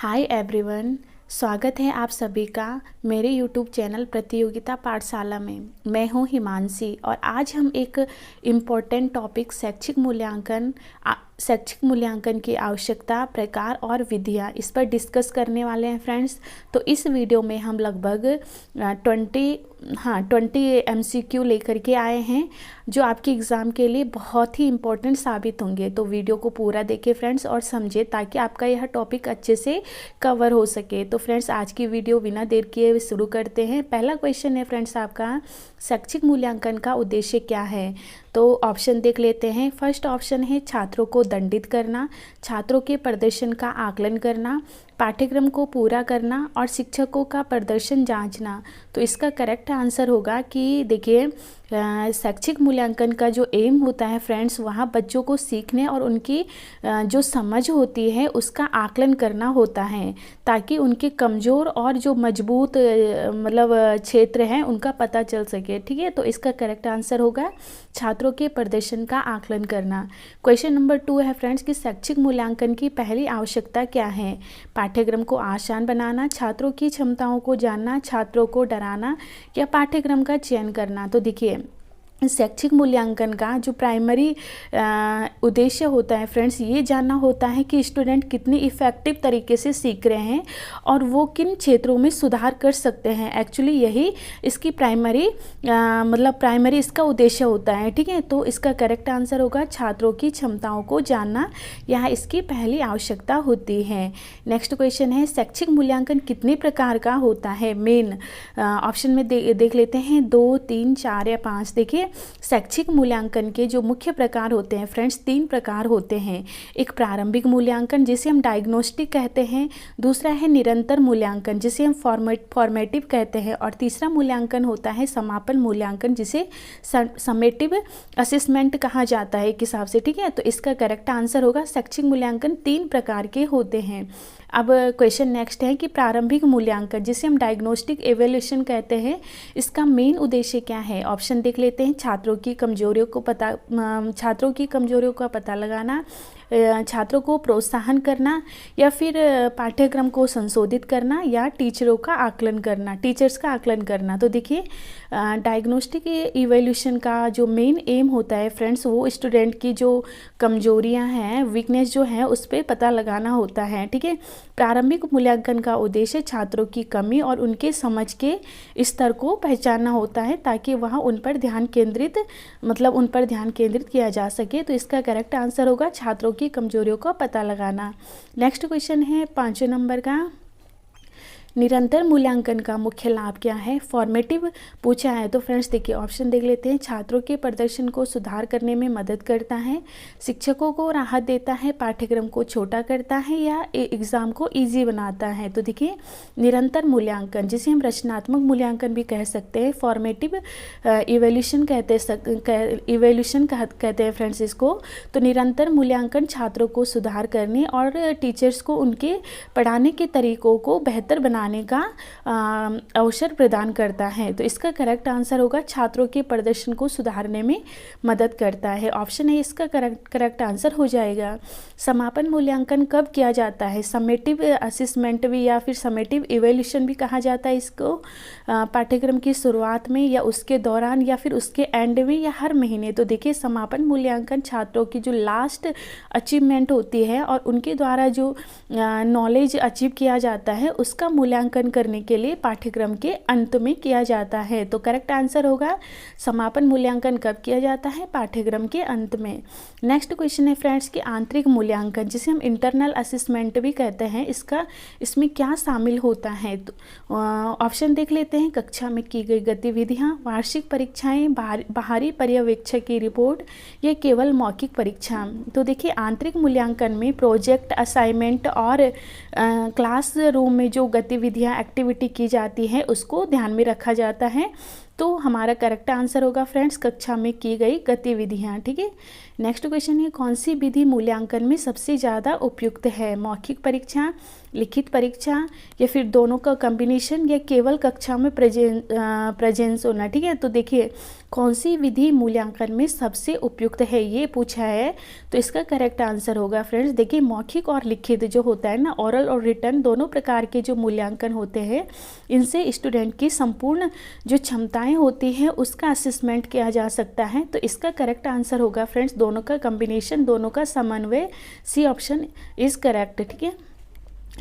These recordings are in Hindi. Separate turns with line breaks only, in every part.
हाय एवरीवन, स्वागत है आप सभी का मेरे यूट्यूब चैनल प्रतियोगिता पाठशाला में। मैं हूं हिमांशी और आज हम एक इम्पोर्टेंट टॉपिक शैक्षिक मूल्यांकन की आवश्यकता, प्रकार और विधियां इस पर डिस्कस करने वाले हैं फ्रेंड्स। तो इस वीडियो में हम लगभग 20 MCQ लेकर के आए हैं जो आपके एग्ज़ाम के लिए बहुत ही इम्पोर्टेंट साबित होंगे। तो वीडियो को पूरा देखें फ्रेंड्स और समझें ताकि आपका यह टॉपिक अच्छे से कवर हो सके। तो फ्रेंड्स आज की वीडियो बिना देर किए शुरू करते हैं। पहला क्वेश्चन है फ्रेंड्स आपका, शैक्षिक मूल्यांकन का उद्देश्य क्या है? तो ऑप्शन देख लेते हैं। फर्स्ट ऑप्शन है छात्रों को दंडित करना, छात्रों के प्रदर्शन का आकलन करना, पाठ्यक्रम को पूरा करना और शिक्षकों का प्रदर्शन जांचना। तो इसका करेक्ट आंसर होगा कि देखिए शैक्षिक मूल्यांकन का जो एम होता है फ्रेंड्स, वहाँ बच्चों को सीखने और उनकी जो समझ होती है उसका आकलन करना होता है ताकि उनके कमज़ोर और जो मजबूत क्षेत्र हैं उनका पता चल सके। ठीक है, तो इसका करेक्ट आंसर होगा छात्रों के प्रदर्शन का आकलन करना। क्वेश्चन नंबर 2 है फ्रेंड्स कि शैक्षिक मूल्यांकन की पहली आवश्यकता क्या है? पाठ्यक्रम को आसान बनाना, छात्रों की क्षमताओं को जानना, छात्रों को डराना या पाठ्यक्रम का चयन करना। तो देखिए शैक्षिक मूल्यांकन का जो प्राइमरी उद्देश्य होता है फ्रेंड्स, ये जानना होता है कि स्टूडेंट कितनी इफ़ेक्टिव तरीके से सीख रहे हैं और वो किन क्षेत्रों में सुधार कर सकते हैं। एक्चुअली यही इसकी प्राइमरी इसका उद्देश्य होता है। ठीक है, तो इसका करेक्ट आंसर होगा छात्रों की क्षमताओं को जानना, यह इसकी पहली आवश्यकता होती है। नेक्स्ट क्वेश्चन है शैक्षिक मूल्यांकन कितने प्रकार का होता है? मेन ऑप्शन में देख लेते हैं 2, 3, 4 या 5। देखिए शैक्षिक मूल्यांकन के जो मुख्य प्रकार होते हैं फ्रेंड्स, 3 प्रकार होते हैं। एक प्रारंभिक मूल्यांकन जिसे हम डायग्नोस्टिक कहते हैं, दूसरा है निरंतर मूल्यांकन जिसे हम फॉर्मेटिव कहते हैं, और तीसरा मूल्यांकन होता है समापन मूल्यांकन जिसे समेटिव असेसमेंट कहा जाता है एक हिसाब से। ठीक है, तो इसका करेक्ट आंसर होगा शैक्षिक मूल्यांकन 3 प्रकार के होते हैं। अब क्वेश्चन नेक्स्ट है कि प्रारंभिक मूल्यांकन जिसे हम डायग्नोस्टिक एवेल्यूशन कहते हैं, इसका मेन उद्देश्य क्या है? ऑप्शन देख लेते हैं। छात्रों की कमजोरियों का पता लगाना, छात्रों को प्रोत्साहन करना, या फिर पाठ्यक्रम को संशोधित करना, या टीचर्स का आकलन करना। तो देखिए डायग्नोस्टिक इवैल्यूएशन का जो मेन एम होता है फ्रेंड्स, वो स्टूडेंट की जो कमजोरियां हैं, वीकनेस जो है, उस पर पता लगाना होता है। ठीक है, प्रारंभिक मूल्यांकन का उद्देश्य छात्रों की कमी और उनके समझ के स्तर को पहचानना होता है ताकि वह उन पर ध्यान केंद्रित किया जा सके। तो इसका करेक्ट आंसर होगा छात्रों की कमजोरियों का पता लगाना। नेक्स्ट क्वेश्चन है 5वें नंबर का, निरंतर मूल्यांकन का मुख्य लाभ क्या है? फॉर्मेटिव पूछा है। तो फ्रेंड्स देखिए ऑप्शन देख लेते हैं। छात्रों के प्रदर्शन को सुधार करने में मदद करता है, शिक्षकों को राहत देता है, पाठ्यक्रम को छोटा करता है, या एग्ज़ाम को इजी बनाता है। तो देखिए निरंतर मूल्यांकन जिसे हम रचनात्मक मूल्यांकन भी कह सकते हैं, फॉर्मेटिव इवैल्यूएशन कहते हैं फ्रेंड्स इसको। तो निरंतर मूल्यांकन छात्रों को सुधार करने और टीचर्स को उनके पढ़ाने के तरीकों को बेहतर बनाने का अवसर प्रदान करता है। तो इसका करेक्ट आंसर होगा छात्रों के प्रदर्शन को सुधारने में मदद करता है। ऑप्शन है इसका करेक्ट आंसर हो जाएगा। समापन मूल्यांकन कब किया जाता है? समेटिव असेसमेंट भी या फिर समेटिव इवैल्यूएशन भी कहा जाता है इसको। पाठ्यक्रम की शुरुआत में, या उसके दौरान, या फिर उसके एंड में, या हर महीने। तो देखिए समापन मूल्यांकन छात्रों की जो लास्ट अचीवमेंट होती है और उनके द्वारा जो नॉलेज अचीव किया जाता है उसका मूल्यांकन करने के लिए पाठ्यक्रम के अंत में किया जाता है। तो करेक्ट आंसर होगा समापन मूल्यांकन कब किया जाता है? पाठ्यक्रम के अंत में। नेक्स्ट क्वेश्चन है फ्रेंड्स कि आंतरिक मूल्यांकन जिसे हम इंटरनल असेसमेंट भी कहते हैं, इसमें क्या शामिल होता है? तो ऑप्शन देख लेते हैं। कक्षा में की गई गतिविधियां, वार्षिक परीक्षाएं, बाहरी पर्यवेक्षक की रिपोर्ट, या केवल मौखिक परीक्षा। तो देखिए आंतरिक मूल्यांकन में प्रोजेक्ट, असाइनमेंट और क्लास रूम में जो गतिविधियां, एक्टिविटी की जाती है उसको ध्यान में रखा जाता है। तो हमारा करेक्ट आंसर होगा फ्रेंड्स कक्षा में की गई गतिविधियां। ठीक है, नेक्स्ट क्वेश्चन है, कौन सी विधि मूल्यांकन में सबसे ज़्यादा उपयुक्त है? मौखिक परीक्षा, लिखित परीक्षा, या फिर दोनों का कॉम्बिनेशन, या केवल कक्षा में प्रेजेंस होना। ठीक है, तो देखिए कौन सी विधि मूल्यांकन में सबसे उपयुक्त है ये पूछा है, तो इसका करेक्ट आंसर होगा फ्रेंड्स, देखिए मौखिक और लिखित जो होता है ना, ओरल और रिटन दोनों प्रकार के जो मूल्यांकन होते हैं, इनसे स्टूडेंट की संपूर्ण जो क्षमताएं होती हैं उसका असेसमेंट किया जा सकता है। तो इसका करेक्ट आंसर होगा फ्रेंड्स दोनों का कॉम्बिनेशन, दोनों का समन्वय, सी ऑप्शन इज करेक्ट। ठीक है,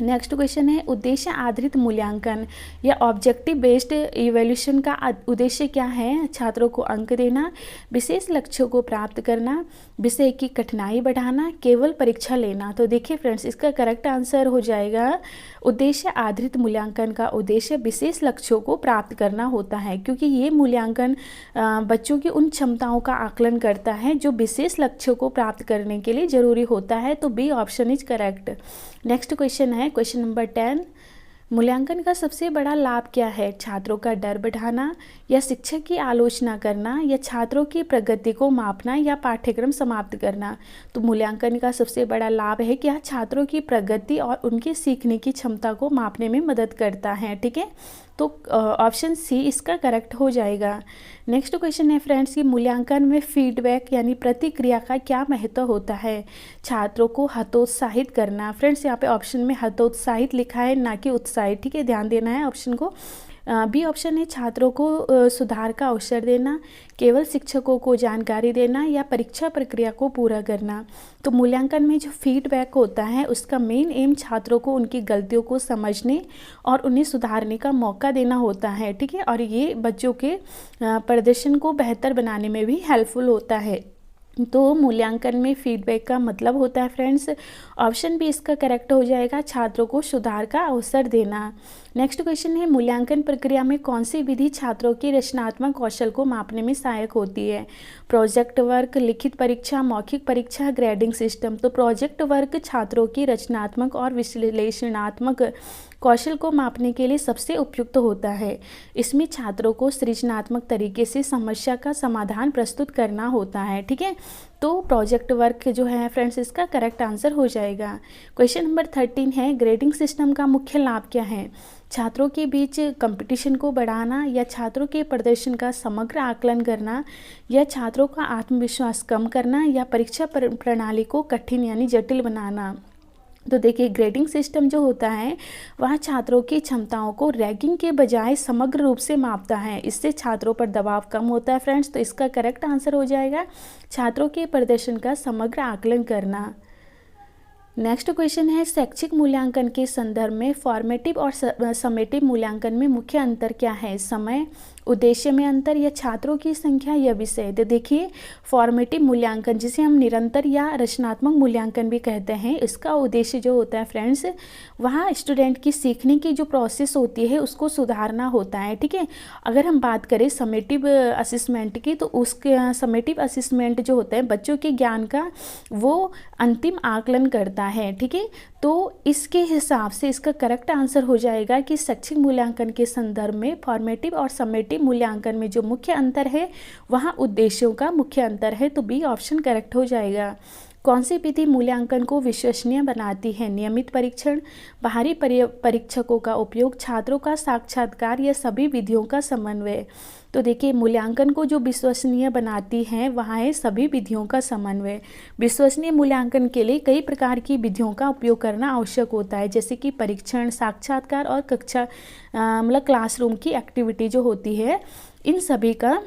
नेक्स्ट क्वेश्चन है, उद्देश्य आधारित मूल्यांकन या ऑब्जेक्टिव बेस्ड इवैल्यूएशन का उद्देश्य क्या है? छात्रों को अंक देना, विशेष लक्ष्यों को प्राप्त करना, विषय की कठिनाई बढ़ाना, केवल परीक्षा लेना। तो देखिए फ्रेंड्स, इसका करेक्ट आंसर हो जाएगा उद्देश्य आधारित मूल्यांकन का उद्देश्य विशेष लक्ष्यों को प्राप्त करना होता है, क्योंकि ये मूल्यांकन बच्चों की उन क्षमताओं का आकलन करता है जो विशेष लक्ष्यों को प्राप्त करने के लिए जरूरी होता है। तो B option is correct. Next question है क्वेश्चन नंबर 10, मूल्यांकन का सबसे बड़ा लाभ क्या है? छात्रों का डर बढ़ाना, या शिक्षक की आलोचना करना, या छात्रों की प्रगति को मापना, या पाठ्यक्रम समाप्त करना। तो मूल्यांकन का सबसे बड़ा लाभ है कि यह छात्रों की प्रगति और उनके सीखने की क्षमता को मापने में मदद करता है। ठीक है, तो ऑप्शन सी इसका करेक्ट हो जाएगा। नेक्स्ट क्वेश्चन है फ्रेंड्स कि मूल्यांकन में फीडबैक यानी प्रतिक्रिया का क्या महत्व होता है? छात्रों को हतोत्साहित करना। फ्रेंड्स यहाँ पे ऑप्शन में हतोत्साहित लिखा है, ना कि उत्साहित। ठीक है, ध्यान देना है ऑप्शन को। बी ऑप्शन है छात्रों को सुधार का अवसर देना, केवल शिक्षकों को जानकारी देना, या परीक्षा प्रक्रिया को पूरा करना। तो मूल्यांकन में जो फीडबैक होता है उसका मेन एम छात्रों को उनकी गलतियों को समझने और उन्हें सुधारने का मौका देना होता है। ठीक है, और ये बच्चों के प्रदर्शन को बेहतर बनाने में भी हेल्पफुल होता है। तो मूल्यांकन में फीडबैक का मतलब होता है फ्रेंड्स, ऑप्शन भी इसका करेक्ट हो जाएगा, छात्रों को सुधार का अवसर देना। नेक्स्ट क्वेश्चन है, मूल्यांकन प्रक्रिया में कौन सी विधि छात्रों की रचनात्मक कौशल को मापने में सहायक होती है? प्रोजेक्ट वर्क, लिखित परीक्षा, मौखिक परीक्षा, ग्रेडिंग सिस्टम। तो प्रोजेक्ट वर्क छात्रों की रचनात्मक और विश्लेषणात्मक कौशल को मापने के लिए सबसे उपयुक्त होता है। इसमें छात्रों को सृजनात्मक तरीके से समस्या का समाधान प्रस्तुत करना होता है। ठीक है, तो प्रोजेक्ट वर्क जो है फ्रेंड्स इसका करेक्ट आंसर हो जाएगा। क्वेश्चन नंबर 13 है, ग्रेडिंग सिस्टम का मुख्य लाभ क्या है? छात्रों के बीच कंपटीशन को बढ़ाना, या छात्रों के प्रदर्शन का समग्र आकलन करना, या छात्रों का आत्मविश्वास कम करना, या परीक्षा प्रणाली को कठिन यानी जटिल बनाना। तो देखिए ग्रेडिंग सिस्टम जो होता है वह छात्रों की क्षमताओं को रैंकिंग के बजाय समग्र रूप से मापता है, इससे छात्रों पर दबाव कम होता है फ्रेंड्स। तो इसका करेक्ट आंसर हो जाएगा छात्रों के प्रदर्शन का समग्र आकलन करना। नेक्स्ट क्वेश्चन है, शैक्षिक मूल्यांकन के संदर्भ में फॉर्मेटिव और समेटिव मूल्यांकन में मुख्य अंतर क्या है? समय, उद्देश्य में अंतर, या छात्रों की संख्या, या विषय। तो देखिए फॉर्मेटिव मूल्यांकन जिसे हम निरंतर या रचनात्मक मूल्यांकन भी कहते हैं, इसका उद्देश्य जो होता है फ्रेंड्स वहाँ स्टूडेंट की सीखने की जो प्रोसेस होती है उसको सुधारना होता है। ठीक है, अगर हम बात करें समेटिव असेसमेंट की, तो उसके समेटिव असेसमेंट जो होता है बच्चों के ज्ञान का वो अंतिम आकलन करता है। ठीक है, तो इसके हिसाब से इसका करेक्ट आंसर हो जाएगा कि शैक्षिक मूल्यांकन के संदर्भ में फॉर्मेटिव और समेटिव मूल्यांकन में जो मुख्य अंतर है वहाँ उद्देश्यों का मुख्य अंतर है। तो बी ऑप्शन करेक्ट हो जाएगा। कौन सी विधि मूल्यांकन को विश्वसनीय बनाती है? नियमित परीक्षण, बाहरी परीक्षकों का उपयोग, छात्रों का साक्षात्कार, या सभी विधियों का समन्वय। तो देखिए मूल्यांकन को जो विश्वसनीय बनाती है वहाँ है सभी विधियों का समन्वय। विश्वसनीय मूल्यांकन के लिए कई प्रकार की विधियों का उपयोग करना आवश्यक होता है, जैसे कि परीक्षण, साक्षात्कार और कक्षा मतलब क्लासरूम की एक्टिविटी जो होती है, इन सभी का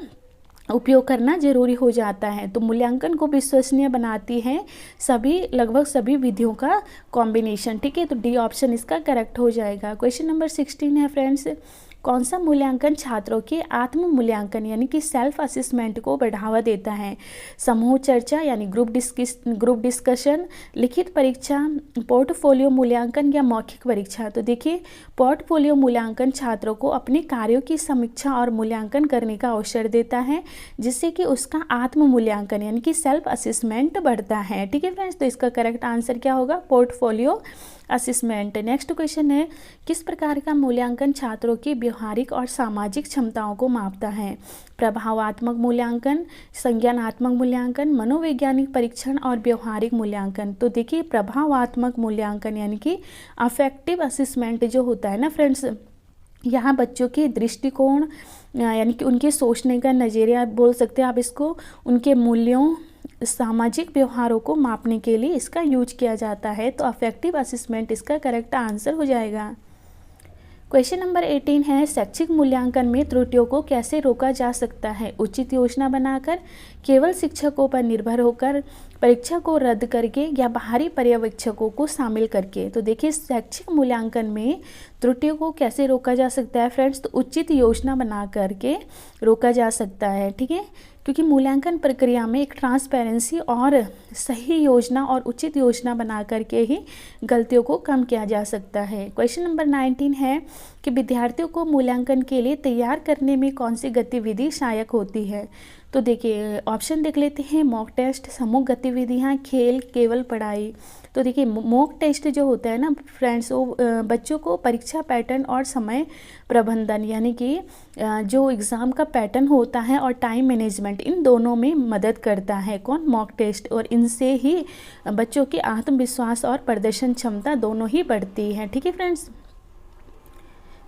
उपयोग करना जरूरी हो जाता है। तो मूल्यांकन को विश्वसनीय बनाती है लगभग सभी विधियों का कॉम्बिनेशन। ठीक है, तो डी ऑप्शन इसका करेक्ट हो जाएगा। क्वेश्चन नंबर 16 है फ्रेंड्स, कौन सा मूल्यांकन छात्रों के आत्म मूल्यांकन यानी कि सेल्फ असेसमेंट को बढ़ावा देता है? समूह चर्चा यानी ग्रुप डिस्कशन, लिखित परीक्षा, पोर्टफोलियो मूल्यांकन, या मौखिक परीक्षा। तो देखिए पोर्टफोलियो मूल्यांकन छात्रों को अपने कार्यों की समीक्षा और मूल्यांकन करने का अवसर देता है, जिससे कि उसका आत्म मूल्यांकन यानी कि सेल्फ असेसमेंट बढ़ता है। ठीक है फ्रेंड्स, तो इसका करेक्ट आंसर क्या होगा? Portfolio assessment. नेक्स्ट क्वेश्चन है, किस प्रकार का मूल्यांकन छात्रों की व्यवहारिक और सामाजिक क्षमताओं को मापता है। प्रभावात्मक मूल्यांकन, संज्ञानात्मक मूल्यांकन, मनोवैज्ञानिक परीक्षण और व्यवहारिक मूल्यांकन। तो देखिए प्रभावात्मक मूल्यांकन यानी कि अफेक्टिव असेसमेंट जो होता है ना फ्रेंड्स, यहाँ बच्चों के दृष्टिकोण यानी कि उनके सोचने का नज़रिया बोल सकते हैं आप इसको, उनके मूल्यों, सामाजिक व्यवहारों को मापने के लिए इसका यूज किया जाता है। तो अफेक्टिव असेसमेंट इसका करेक्ट आंसर हो जाएगा। क्वेश्चन नंबर 18 है, शैक्षिक मूल्यांकन में त्रुटियों को कैसे रोका जा सकता है? उचित योजना बनाकर, केवल शिक्षकों पर निर्भर होकर, परीक्षा को रद्द करके या बाहरी पर्यवेक्षकों को शामिल करके। तो देखिए शैक्षिक मूल्यांकन में त्रुटियों को कैसे रोका जा सकता है फ्रेंड्स, तो उचित योजना बना करके रोका जा सकता है। ठीक है, क्योंकि मूल्यांकन प्रक्रिया में एक ट्रांसपेरेंसी और सही योजना और उचित योजना बना करके ही गलतियों को कम किया जा सकता है। क्वेश्चन नंबर 19 है कि विद्यार्थियों को मूल्यांकन के लिए तैयार करने में कौन सी गतिविधि सहायक होती है? तो देखिए ऑप्शन देख लेते हैं, मॉक टेस्ट, समूह गतिविधियाँ, खेल, केवल पढ़ाई। तो देखिए मॉक टेस्ट जो होता है ना फ्रेंड्स, वो बच्चों को परीक्षा पैटर्न और समय प्रबंधन यानी कि जो एग्ज़ाम का पैटर्न होता है और टाइम मैनेजमेंट, इन दोनों में मदद करता है। कौन? Mock test. और इनसे ही बच्चों की आत्मविश्वास और प्रदर्शन क्षमता दोनों ही बढ़ती है। ठीक है फ्रेंड्स।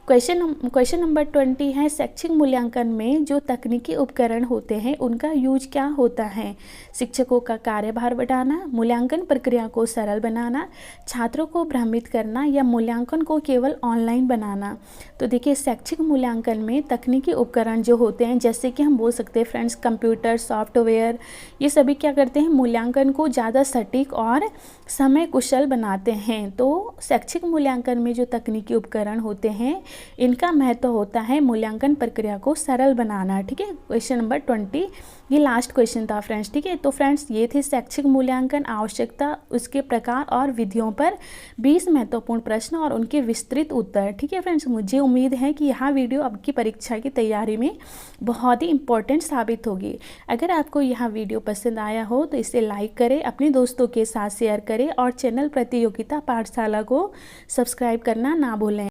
क्वेश्चन नंबर 20 है, शैक्षिक मूल्यांकन में जो तकनीकी उपकरण होते हैं उनका यूज क्या होता है? शिक्षकों का कार्यभार बढ़ाना, मूल्यांकन प्रक्रिया को सरल बनाना, छात्रों को भ्रमित करना या मूल्यांकन को केवल ऑनलाइन बनाना। तो देखिए शैक्षिक मूल्यांकन में तकनीकी उपकरण जो होते हैं, जैसे कि हम बोल सकते हैं फ्रेंड्स कंप्यूटर, सॉफ्टवेयर, ये सभी क्या करते हैं? मूल्यांकन को ज़्यादा सटीक और समय कुशल बनाते हैं। तो शैक्षिक मूल्यांकन में जो तकनीकी उपकरण होते हैं इनका महत्व होता है मूल्यांकन प्रक्रिया को सरल बनाना। ठीक है, क्वेश्चन नंबर 20 ये लास्ट क्वेश्चन था फ्रेंड्स। ठीक है, तो फ्रेंड्स ये थे शैक्षिक मूल्यांकन, आवश्यकता, उसके प्रकार और विधियों पर 20 महत्वपूर्ण प्रश्न और उनके विस्तृत उत्तर। ठीक है फ्रेंड्स, मुझे उम्मीद है कि यह वीडियो आपकी परीक्षा की तैयारी में बहुत ही इंपॉर्टेंट साबित होगी। अगर आपको यह वीडियो पसंद आया हो तो इसे लाइक करें, अपने दोस्तों के साथ शेयर करें और चैनल प्रतियोगिता पाठशाला को सब्सक्राइब करना ना भूलें।